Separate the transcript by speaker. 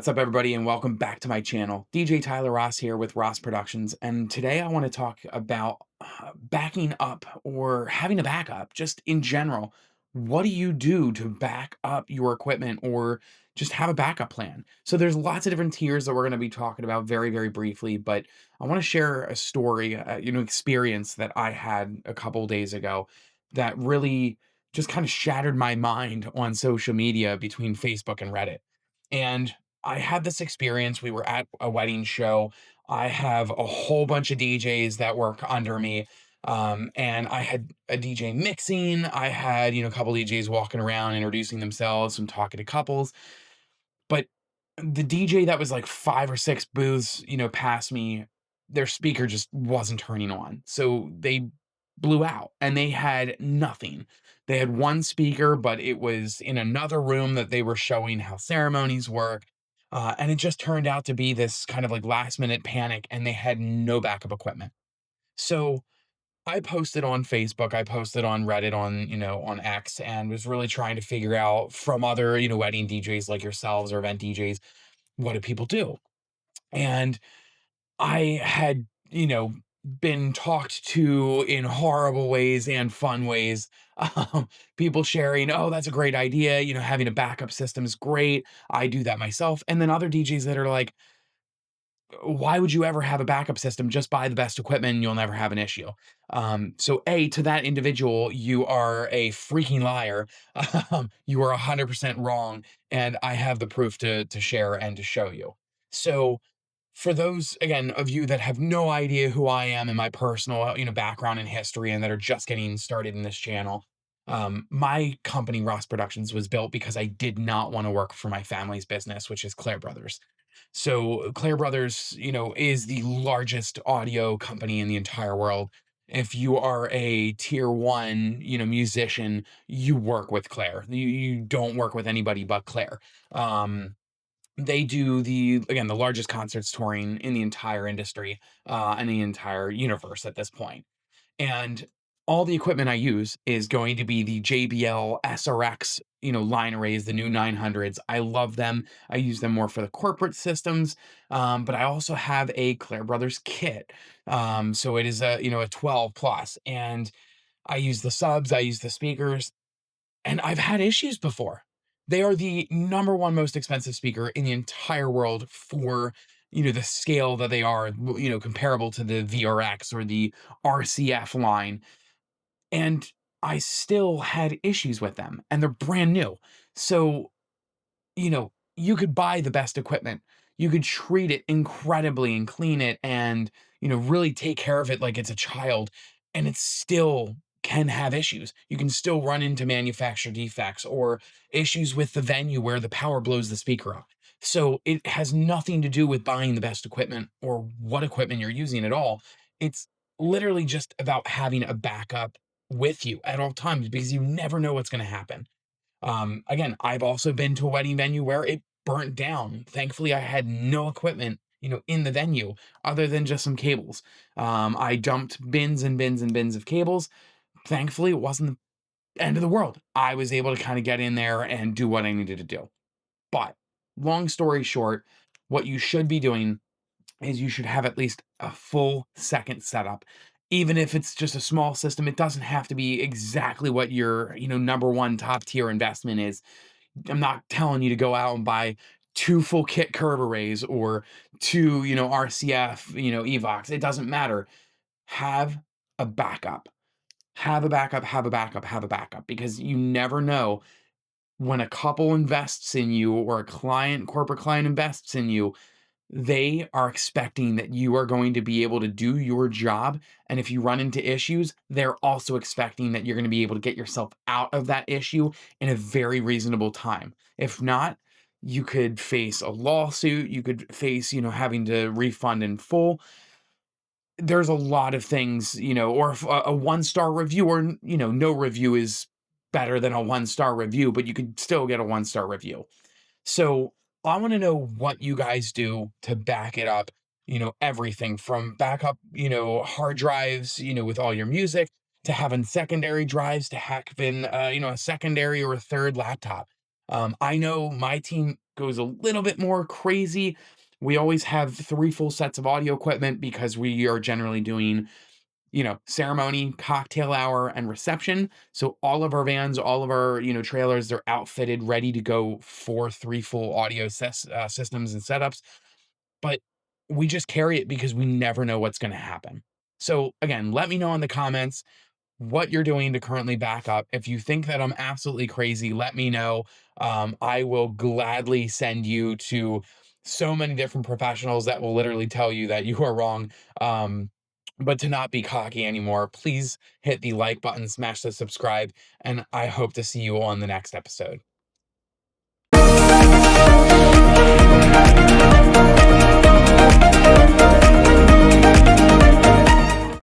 Speaker 1: What's up, everybody, and welcome back to my channel. DJ Tyler Ross here with Ross Productions, and today I want to talk about backing up or having a backup, just in general. What do you do to back up your equipment or just have a backup plan? So there's lots of different tiers that we're going to be talking about very, very briefly, but I want to share a story, experience that I had a couple days ago that really just kind of shattered my mind on social media between Facebook and Reddit. And I had this experience. We were at a wedding show. I have a whole bunch of DJs that work under me. And I had a DJ mixing. I had, a couple DJs walking around introducing themselves and talking to couples. But the DJ that was like 5 or 6 booths, past me, their speaker just wasn't turning on. So they blew out and they had nothing. They had one speaker, but it was in another room that they were showing how ceremonies work. And it just turned out to be this kind of like last minute panic, and they had no backup equipment. So I posted on Facebook, I posted on Reddit, on X, and was really trying to figure out from other, wedding DJs like yourselves or event DJs, what do people do? And I had, been talked to in horrible ways and fun ways. People sharing, oh, that's a great idea. Having a backup system is great. I do that myself. And then other DJs that are like, why would you ever have a backup system? Just buy the best equipment and you'll never have an issue. So A, to that individual, you are a freaking liar. You are 100% wrong. And I have the proof to share and to show you. So for those, again, of you that have no idea who I am and my personal, background and history, and that are just getting started in this channel, my company, Ross Productions, was built because I did not want to work for my family's business, which is Claire Brothers. So Claire Brothers, is the largest audio company in the entire world. If you are a tier one, musician, you work with Claire. You don't work with anybody but Claire. They do the largest concerts touring in the entire industry, and the entire universe at this point. And all the equipment I use is going to be the JBL SRX, line arrays, the new 900s. I love them. I use them more for the corporate systems. But I also have a Claire Brothers kit. So it is a 12 plus, and I use the subs, I use the speakers, and I've had issues before. They are the number one most expensive speaker in the entire world for, the scale that they are, comparable to the VRX or the RCF line. And I still had issues with them, and they're brand new. So, you could buy the best equipment. You could treat it incredibly and clean it and, really take care of it like it's a child, and it still can have issues. You can still run into manufacturer defects or issues with the venue where the power blows the speaker up. So it has nothing to do with buying the best equipment or what equipment you're using at all. It's literally just about having a backup with you at all times, because you never know what's going to happen. Again, I've also been to a wedding venue where it burnt down. Thankfully, I had no equipment, in the venue other than just some cables. I dumped bins and bins and bins of cables. Thankfully, it wasn't the end of the world. I was able to kind of get in there and do what I needed to do. But long story short, what you should be doing is you should have at least a full second setup. Even if it's just a small system, it doesn't have to be exactly what your, number one top tier investment is. I'm not telling you to go out and buy two full kit curve arrays or two, RCF, Evox. It doesn't matter. Have a backup. Have a backup, have a backup, have a backup, because you never know when a couple invests in you or a corporate client invests in you. They are expecting that you are going to be able to do your job. And if you run into issues, they're also expecting that you're going to be able to get yourself out of that issue in a very reasonable time. If not, you could face a lawsuit. You could face, having to refund in full. There's a lot of things, or if a 1-star review, or, no review is better than a 1-star review, but you could still get a 1-star review. So I want to know what you guys do to back it up, everything from backup, hard drives, with all your music, to having secondary drives, to having, a secondary or a third laptop. I know my team goes a little bit more crazy, we always have 3 full sets of audio equipment because we are generally doing, ceremony, cocktail hour, and reception. So all of our vans, all of our, trailers, they're outfitted, ready to go for 3 full audio systems and setups. But we just carry it because we never know what's gonna happen. So again, let me know in the comments what you're doing to currently back up. If you think that I'm absolutely crazy, let me know. I will gladly send you to so many different professionals that will literally tell you that you are wrong. But to not be cocky anymore, please hit the like button, smash the subscribe, and I hope to see you on the next episode.